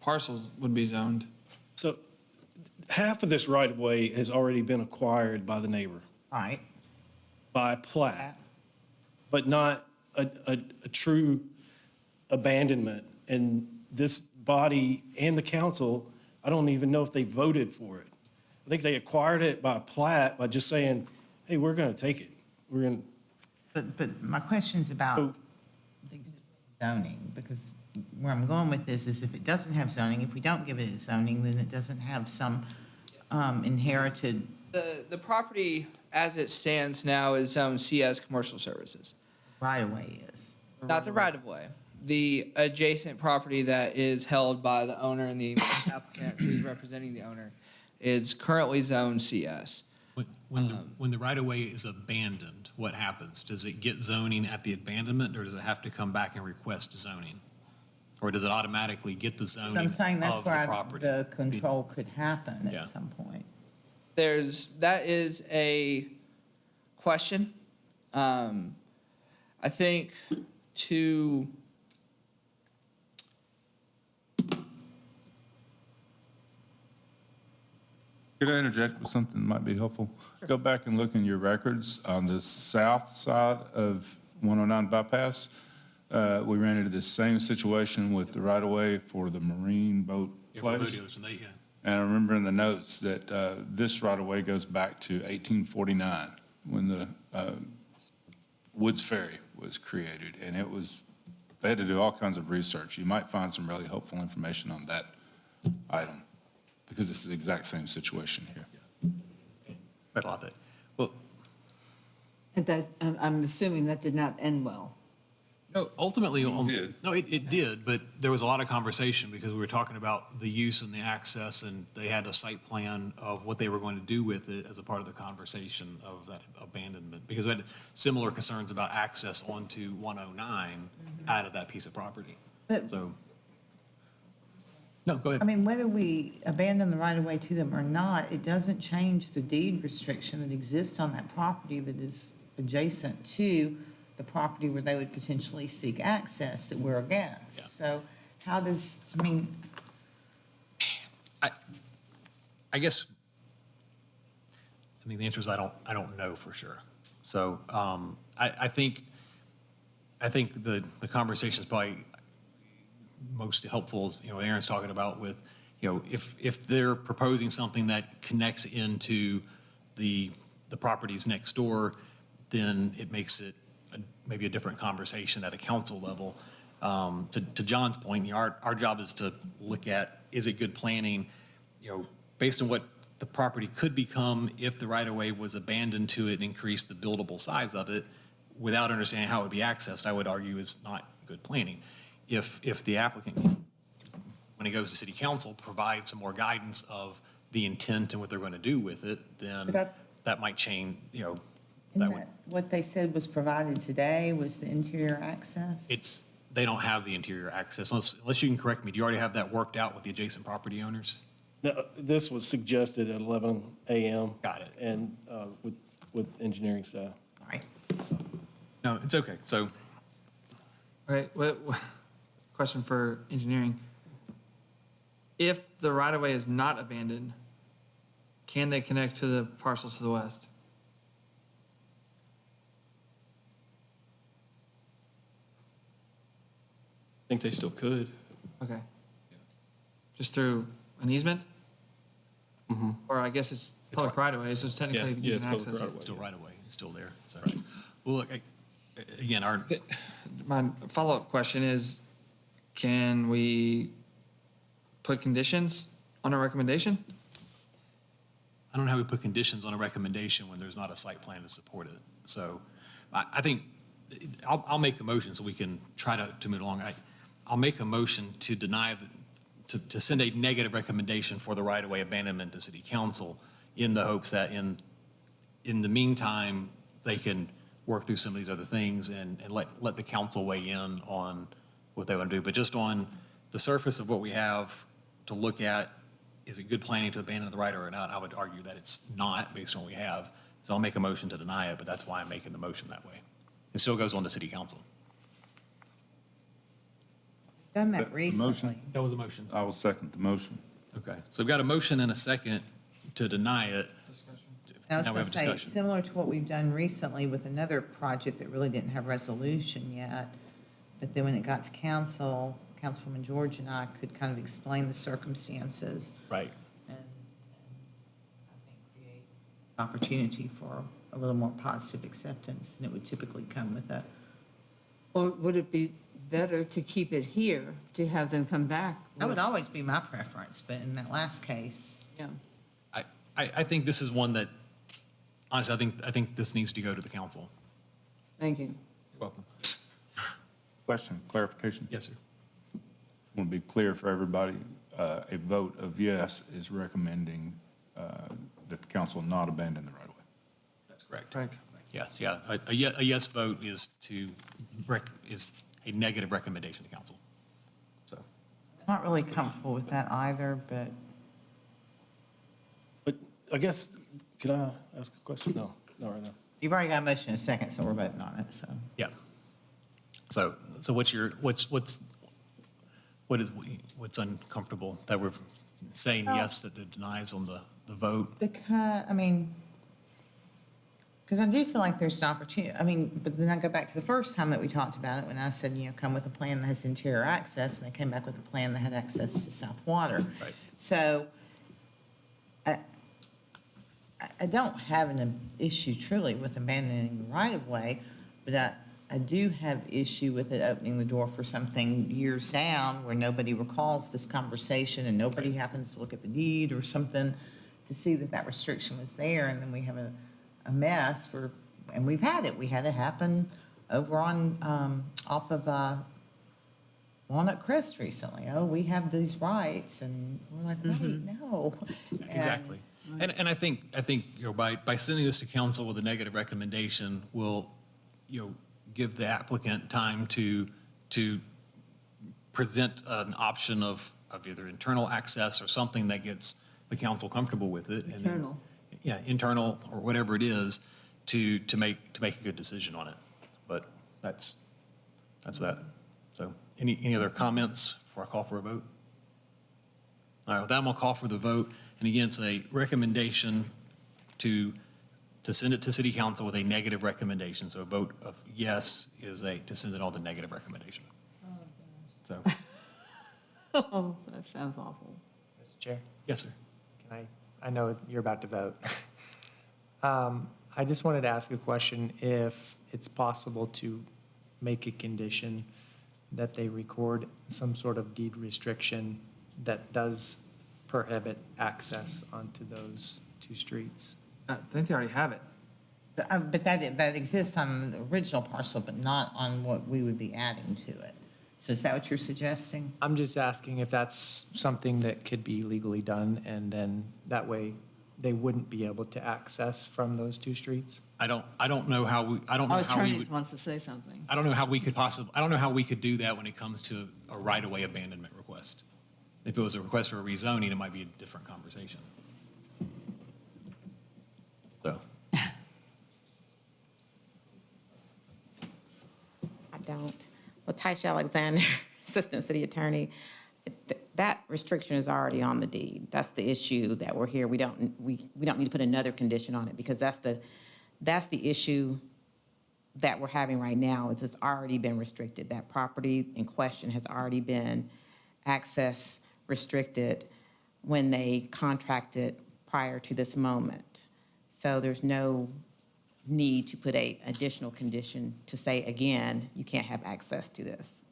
Parcels would be zoned. So half of this right-of-way has already been acquired by the neighbor, Right. by plat, but not a true abandonment. And this body and the council, I don't even know if they voted for it. I think they acquired it by plat by just saying, hey, we're going to take it. We're going to. But my question's about So- the zoning, because where I'm going with this is if it doesn't have zoning, if we don't give it zoning, then it doesn't have some inherited The property as it stands now is zoned CS Commercial Services. right-of-way is. Not the right-of-way. The adjacent property that is held by the owner and the applicant who's representing the owner is currently zoned CS. When the right-of-way is abandoned, what happens? Does it get zoning at the abandonment, or does it have to come back and request zoning? Or does it automatically get the zoning I'm of saying that's the where property? the control could happen Yeah. at some point. That is a question. I think to, Could I interject with something that might be helpful? Go back and look in your records on the south side of 109 bypass. We ran into this same situation with the right-of-way for the marine boat Yeah, for place. Rodeos, and yeah. And I remember in the notes that this right-of-way goes back to 1849, when the Woods Ferry was created. And it was, they had to do all kinds of research. You might find some really helpful information on that item, because it's the exact same situation here. But a lot of that. Well, And that, I'm assuming that did not end well. no, ultimately, did. no, it did, but there was a lot of conversation because we were talking about the use and the access, and they had a site plan of what they were going to do with it as a part of the conversation of that abandonment. Because we had similar concerns about access onto 109 out of that piece of property. But- So, no, go ahead. I mean, whether we abandon the right-of-way to them or not, it doesn't change the deed restriction that exists on that property that is adjacent to the property where they would potentially seek access that we're against. Yeah. So how does, I mean, I guess, I mean, the answer is I don't know for sure. So I think the conversation is probably most helpful is, Aaron's talking about with, if they're proposing something that connects into the properties next door, then it makes it maybe a different conversation at a council level. To John's point, our job is to look at, is it good planning, based on what the property could become if the right-of-way was abandoned to it and increased the buildable size of it, without understanding how it would be accessed, I would argue is not good planning. If the applicant, when he goes to city council, provides some more guidance of the intent and what they're going to do with it, then But that might change, isn't that would, that what they said was provided today was the interior access? they don't have the interior access, unless you can correct me. Do you already have that worked out with the adjacent property owners? No, this was suggested at 11 a.m. Got it. And with engineering staff. All right. No, it's okay. So, Right, question for engineering. If the right-of-way is not abandoned, can they connect to the parcels to the west? I think they still could. Okay. Just through an easement? Or I guess it's public right-of-way, so it's technically Yeah, you it's can public access it. right-of-way. it's still right away. It's still there. So, well, look, again, My follow-up question is, can we put conditions on a recommendation? I don't know how we put conditions on a recommendation when there's not a site plan to support it. So I think, I'll make a motion so we can try to move along. I'll make a motion to deny, to send a negative recommendation for the right-of-way abandonment to city council in the hopes that in the meantime, they can work through some of these other things and let the council weigh in on what they want to do. But just on the surface of what we have to look at, is it good planning to abandon the right or not? I would argue that it's not based on what we have. So I'll make a motion to deny it, but that's why I'm making the motion that way. It still goes on to city council. Done that The recently. motion? That was a motion. I will second the motion. Okay. So we've got a motion and a second to deny it. I was Now we going have to a say, discussion. similar to what we've done recently with another project that really didn't have resolution yet, but then when it got to council, Councilwoman George and I could kind of explain the circumstances Right. and I think create opportunity for a little more positive acceptance than it would typically come with a, Or would it be better to keep it here, to have them come back? that would with- always be my preference, but in that last case, Yeah. I think this is one that, honestly, I think this needs to go to the council. Thank you. You're welcome. Question, clarification? Yes, sir. I want to be clear for everybody, a vote of yes is recommending that the council not abandon the right-of-way. That's correct. Right. Yes, yeah. A yes vote is is a negative recommendation to council. So, not really comfortable with that either, but But I guess, could I ask a question? No, not right now. you've already got a motion in a second, so we're voting on it, so. yeah. So what's uncomfortable that we're saying yes that it denies on the vote? Because, because I do feel like there's an opportunity, but then I go back to the first time that we talked about it, when I said, come with a plan that has interior access, and they came back with a plan that had access to South Water. Right. So I don't have an issue truly with abandoning the right-of-way, but I do have issue with it opening the door for something years down where nobody recalls this conversation and nobody happens to look at the deed or something to see that restriction was there, and then we have a mess and we've had it. We had it happen over on, off of Walnut Crest recently. Oh, we have these rights, and we're like, wait, no. Exactly. And I think, by sending this to council with a negative recommendation, will, give the applicant time to present an option of either internal access or something that gets the council comfortable with it. and then- Internal. Yeah, internal or whatever it is to make a good decision on it. But that's that. So any other comments before I call for a vote? All right, with that, I'm gonna call for the vote. And again, it's a recommendation to send it to city council with a negative recommendation. So a vote of yes is to send it on the negative recommendation. So, Oh, that sounds awful. Mr. Chair, yes, sir. can I know you're about to vote. I just wanted to ask a question, if it's possible to make a condition that they record some sort of deed restriction that does prohibit access onto those two streets. I think they already have it. But that exists on the original parcel, but not on what we would be adding to it. So is that what you're suggesting? I'm just asking if that's something that could be legally done, and then that way they wouldn't be able to access from those two streets? I don't know how we Our would. attorneys wants to say something. I don't know how we could do that when it comes to a right-of-way abandonment request. If it was a request for a rezoning, it might be a different conversation. So, I don't. Latisha Alexander, Assistant City Attorney, that restriction is already on the deed. That's the issue that we're here. We don't need to put another condition on it, because that's the issue that we're having right now, is it's already been restricted. That property in question has already been access restricted when they contracted prior to this moment. So there's no need to put a additional condition to say, again, you can't have access to this,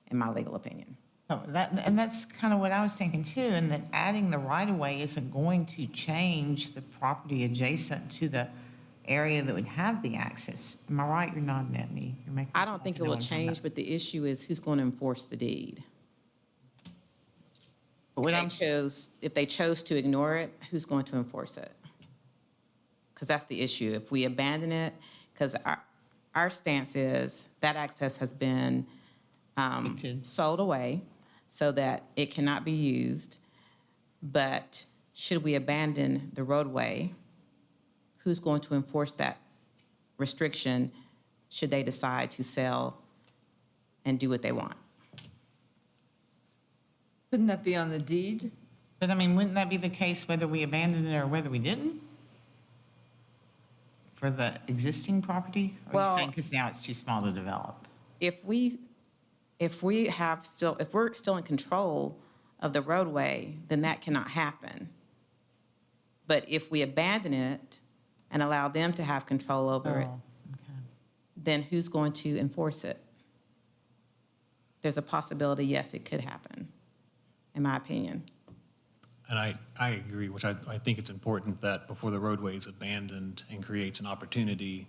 in my legal opinion. Oh, and that's kind of what I was thinking too, and that adding the right-of-way isn't going to change the property adjacent to the area that would have the access. Am I right? You're nodding at me. You're making. I don't think it will change, but the issue is who's going to enforce the deed. But what If they chose to ignore it, who's going to enforce it? Because that's the issue. If we abandon it, because our stance is that access has been sold away so that it cannot be used. But should we abandon the roadway, who's going to enforce that restriction should they decide to sell and do what they want? Couldn't that be on the deed? But I mean, wouldn't that be the case whether we abandoned it or whether we didn't? For the existing property? Or are you Well- saying because now it's too small to develop? If we're still in control of the roadway, then that cannot happen. But if we abandon it and allow them to have control over it, Oh, okay. then who's going to enforce it? There's a possibility, yes, it could happen, in my opinion. And I agree, which I think it's important that before the roadway is abandoned and creates an opportunity,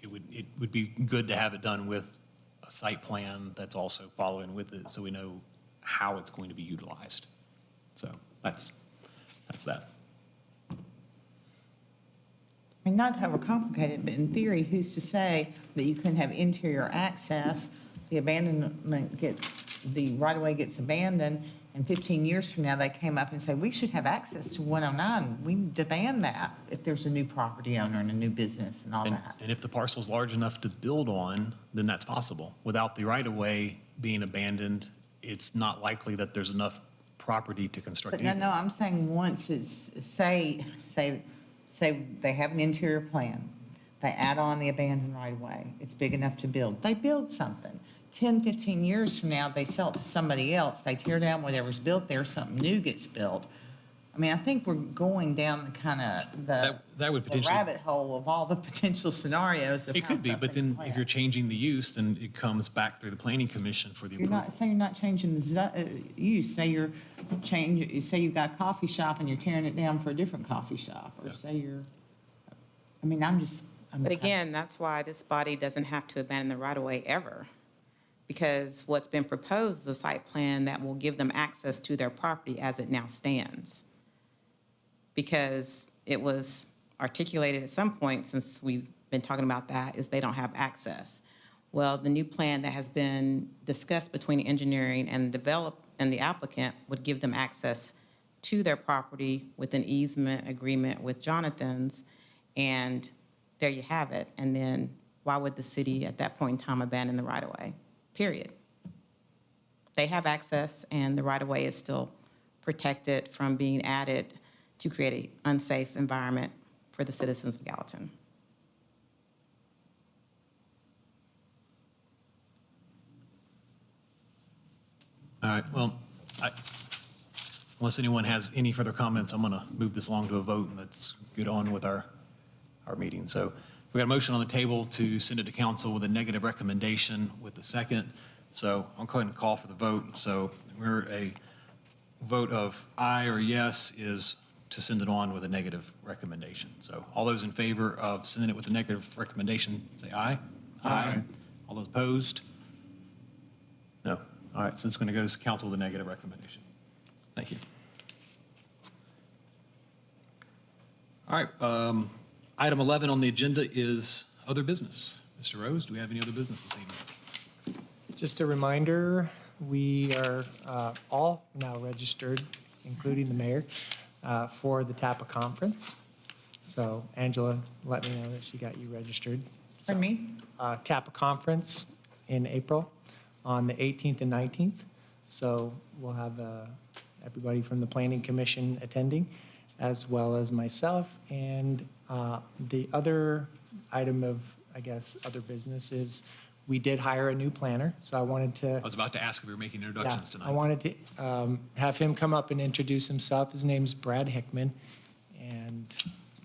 it would be good to have it done with a site plan that's also following with it, so we know how it's going to be utilized. So that's that. I mean, not to overcomplicate it, but in theory, who's to say that you couldn't have interior access? The abandonment the right-of-way gets abandoned, and 15 years from now, they came up and say, we should have access to 109. We demand that if there's a new property owner and a new business and all that. And if the parcel's large enough to build on, then that's possible. Without the right-of-way being abandoned, it's not likely that there's enough property to construct But no, anything. I'm saying once it's, say they have an interior plan, they add on the abandoned right-of-way, it's big enough to build, they build something. 10, 15 years from now, they sell it to somebody else, they tear down whatever's built there, something new gets built. I mean, I think we're going down the kind of That would the potentially. rabbit hole of all the potential scenarios of It how could be, but something then can if play you're out. changing the use, then it comes back through the planning commission for the You're approval. not, say you're not changing the use, say say you've got a coffee shop and you're tearing it down for a different coffee shop, or say But again, that's why this body doesn't have to abandon the right-of-way ever. Because what's been proposed is a site plan that will give them access to their property as it now stands. Because it was articulated at some point, since we've been talking about that, is they don't have access. Well, the new plan that has been discussed between engineering and the applicant would give them access to their property with an easement agreement with Jonathan's, and there you have it. And then why would the city at that point in time abandon the right-of-way? Period. They have access, and the right-of-way is still protected from being added to create an unsafe environment for the citizens of Gallatin. All right, well, unless anyone has any further comments, I'm going to move this along to a vote, and let's get on with our meeting. So we got a motion on the table to send it to council with a negative recommendation with the second. So I'll go ahead and call for the vote. So we're a vote of aye or yes is to send it on with a negative recommendation. So all those in favor of sending it with a negative recommendation, say aye. Aye. All those opposed? No. All right, so it's going to go to council with a negative recommendation. Thank you. All right, item 11 on the agenda is other business. Mr. Rose, do we have any other business this evening? Just a reminder, we are all now registered, including the mayor, for the TAPA conference. So Angela let me know that she got you registered. For me? TAPA conference in April on the 18th and 19th. So we'll have everybody from the Planning Commission attending, as well as myself. And the other item of, I guess, other business is we did hire a new planner. So I wanted to. I was about to ask if we were making introductions tonight. I wanted to have him come up and introduce himself. His name's Brad Hickman, and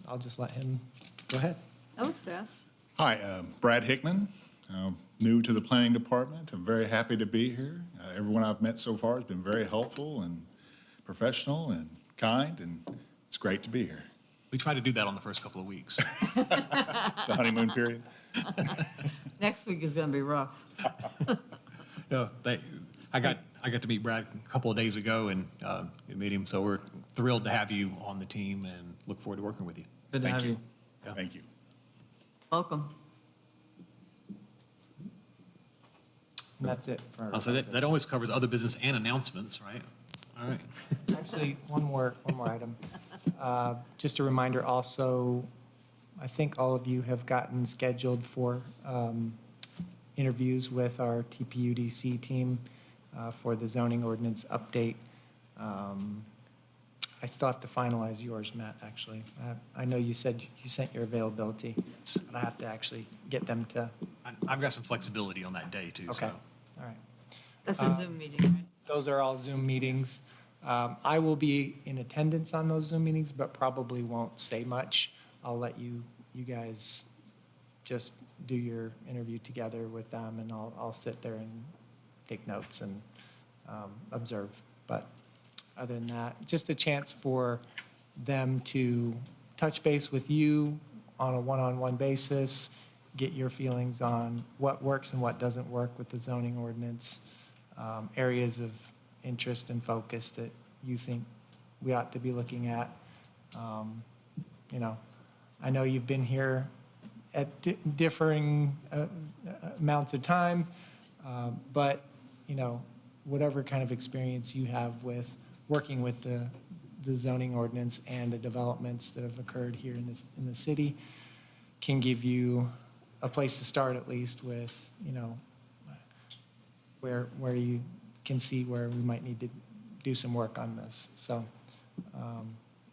I'll just let him go ahead. That was fast. Hi, Brad Hickman, new to the planning department. I'm very happy to be here. Everyone I've met so far has been very helpful and professional and kind, and it's great to be here. We try to do that on the first couple of weeks. It's the honeymoon period. Next week is going to be rough. No, I got to meet Brad a couple of days ago and meet him, so we're thrilled to have you on the team and look forward to working with you. Good to Thank have you. Yeah. Thank you. Welcome. And that's it for. I'll say that always covers other business and announcements, right? All right. Actually, one more item. Just a reminder also, I think all of you have gotten scheduled for interviews with our TPUDC team for the zoning ordinance update. I still have to finalize yours, Matt, actually. I know you said you sent your availability, but I have to actually get them to, I've got some flexibility on that day, too, so. okay, all right. That's a Zoom meeting, right? Those are all Zoom meetings. I will be in attendance on those Zoom meetings, but probably won't say much. I'll let you guys just do your interview together with them, and I'll sit there and take notes and observe. But other than that, just a chance for them to touch base with you on a one-on-one basis, get your feelings on what works and what doesn't work with the zoning ordinance, areas of interest and focus that you think we ought to be looking at. You know, I know you've been here at differing amounts of time, but, you know, whatever kind of experience you have with working with the zoning ordinance and the developments that have occurred here in the city can give you a place to start, at least with, you know, where you can see where we might need to do some work on this. So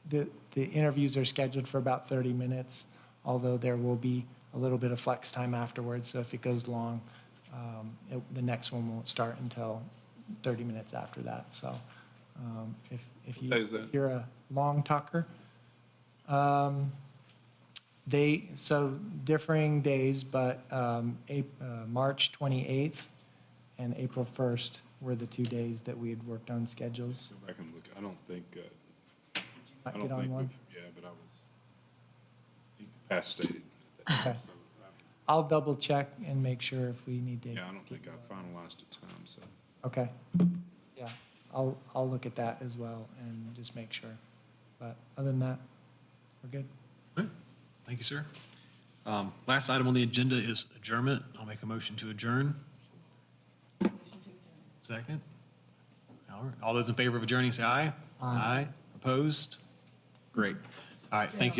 the interviews are scheduled for about 30 minutes, although there will be a little bit of flex time afterwards. So if it goes long, the next one won't start until 30 minutes after that. So if you're a long talker, so differing days, but March 28th and April 1st were the 2 days that we had worked on schedules. Go back and look. I don't think, Might get on one. yeah, but I was incapacitated. Okay. I'll double check and make sure if we need to. Yeah, I don't think I finalized a time, so. Okay. Yeah, I'll look at that as well and just make sure. But other than that, we're good. Good. Thank you, sir. Last item on the agenda is adjournment. I'll make a motion to adjourn. Second. All those in favor of adjourning, say aye. Aye. Opposed? Great. All right, thank you.